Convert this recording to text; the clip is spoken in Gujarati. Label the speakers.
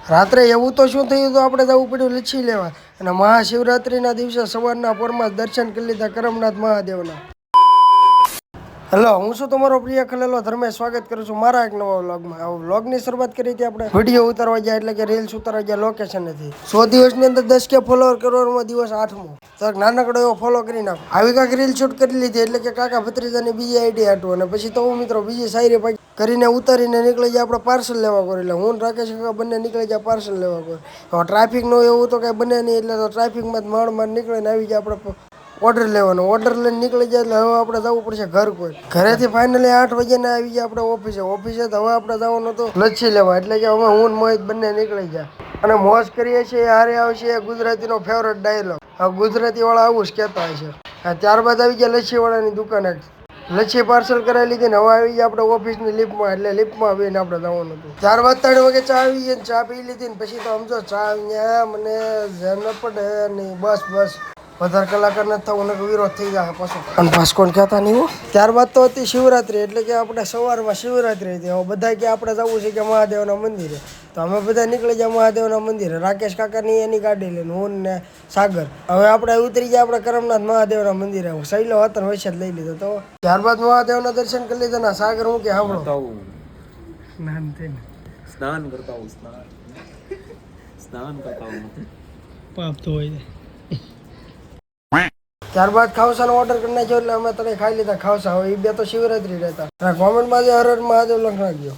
Speaker 1: રાત્રે એવું તો શું થયું તો આપણે જવું પડ્યું લચ્છી લેવા અને મહાશિવરાત્રિના દિવસે સવારના પોરમાં દર્શન કરી લીધા કરમનાથ મહાદેવના. હેલો, હું છું તમારો પ્રિય ખલેલો ધર્મેશ. સ્વાગત કરું છું મારા એક નવા વ્લોગમાં. આ વ્લોગની શરૂઆત કરી હતી આપણે વિડીયો ઉતારવા ગયા એટલે કે રીલ્સ ઉતારવા ગયા લોકેશન નથી. 100 દિવસની અંદર 10K ફોલોવર કરવાનો દિવસ 8મો. તો નાનકડો એવો ફોલો કરી નાખો. આવી કાંઈક રીલ શૂટ કરી લીધી એટલે કે કાકા ભત્રીજાની બીજી આઈડી હાટું અને પછી તો હું મિત્રો બીજી શાયરી પાકી કરીને ઉતારીને નીકળી જાય આપણે પાર્સલ લેવા કોઈ. એટલે હું રાકેશ કાકા બંને નીકળી જાય પાર્સલ લેવા કોઈ. તો ટ્રાફિક નો એવું તો કાંઈ બને નહીં એટલે તો ટ્રાફિકમાં માંડ નીકળીને આવી જાય આપણે ઓર્ડર લેવાનો. ઓર્ડર લઈને નીકળી જાય એટલે હવે આપણે જવું પડશે ઘર કોઈ. ઘરેથી ફાઇનલી 8 વાગ્યાને આવી જાય આપણે ઓફિસે તો હવે આપણે જવાનું તો લચ્છી લેવા. એટલે કે અમે હું મોહિત બંને નીકળી જાય અને મોજ કરીએ છીએ. હારે આવશે ગુજરાતીનો ફેવરેટ ડાયલોગ. હવે ગુજરાતી વાળા આવું જ કહેતા હશે. ત્યારબાદ આવી ગયા લચ્છી વાળાની દુકાને. લચ્છી પાર્સલ કરાવી લીધી ને હવે આવી ગયા આપણે ઓફિસની લિફ્ટમાં. એટલે લિફ્ટમાં આવીને આપણે જવાનું હતું. ત્યારબાદ 3 વાગે ચા આવી ગઈ, ચા પી લીધી ને પછી તો સમજો ચા અહીંયા મને જેમ ન પડે નહીં. બસ વધારે કલાકાર નથી થવું ને વિરોધ થઈ જાય પાછો. અને પાસકોન કહેતા નહીં હો. ત્યારબાદ તો હતી શિવરાત્રી એટલે કે આપણે સવારમાં શિવરાત્રી હતી. હવે બધા કે આપણે જવું છે કે મહાદેવના મંદિરે. તો અમે બધા નીકળી જાય મહાદેવના મંદિરે. રાકેશ કાકાની એની ગાડી લઈને હું ને સાગર. હવે આપણે ઉતરી જાય આપણે કરમનાથ મહાદેવના મંદિરે. સહેલો હતો ને વૈસે જ લઈ લીધો. તો ત્યારબાદ મહાદેવના દર્શન કરી લીધા ને સાગર હું કે સાંભળો
Speaker 2: સ્નાન કરતા હું સ્નાન કરતા હું
Speaker 1: પાપ તો હોય. ત્યારબાદ ખાવસાનો ઓર્ડર કરી નાખ્યો એટલે અમે તને ખાઈ લીધા ખાવસા. હવે એ બે તો શિવરાત્રી રહેતા. કોમેન્ટમાં જે હર હર મહાદેવ લખ નાખ્યો.